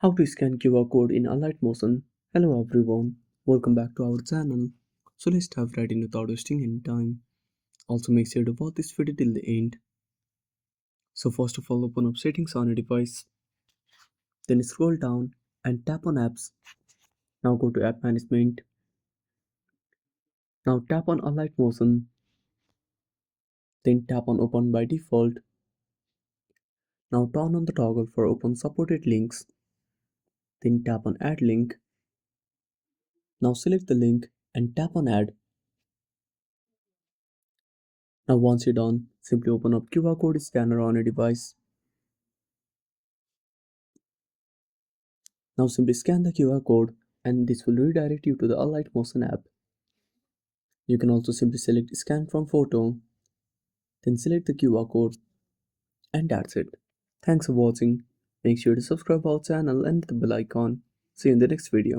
How to scan QR code in Alight Motion. Hello everyone, welcome back to our channel. So let's dive right in without wasting any time. Also make sure to watch this video till the end. So first of all, open up settings on your device. Then scroll down and tap on apps. Now go to app management. Now tap on Alight Motion. Then tap on open by default. Now turn on the toggle for open supported links. Then tap on add link. Now select the link and tap on add. Now once you're done, simply open up QR code scanner on your device. Now simply scan the QR code and this will redirect you to the Alight Motion app. You can also simply select scan from photo, then select the QR code, and that's it. Thanks for watching. Make sure to subscribe our channel and hit the bell icon. See you in the next video.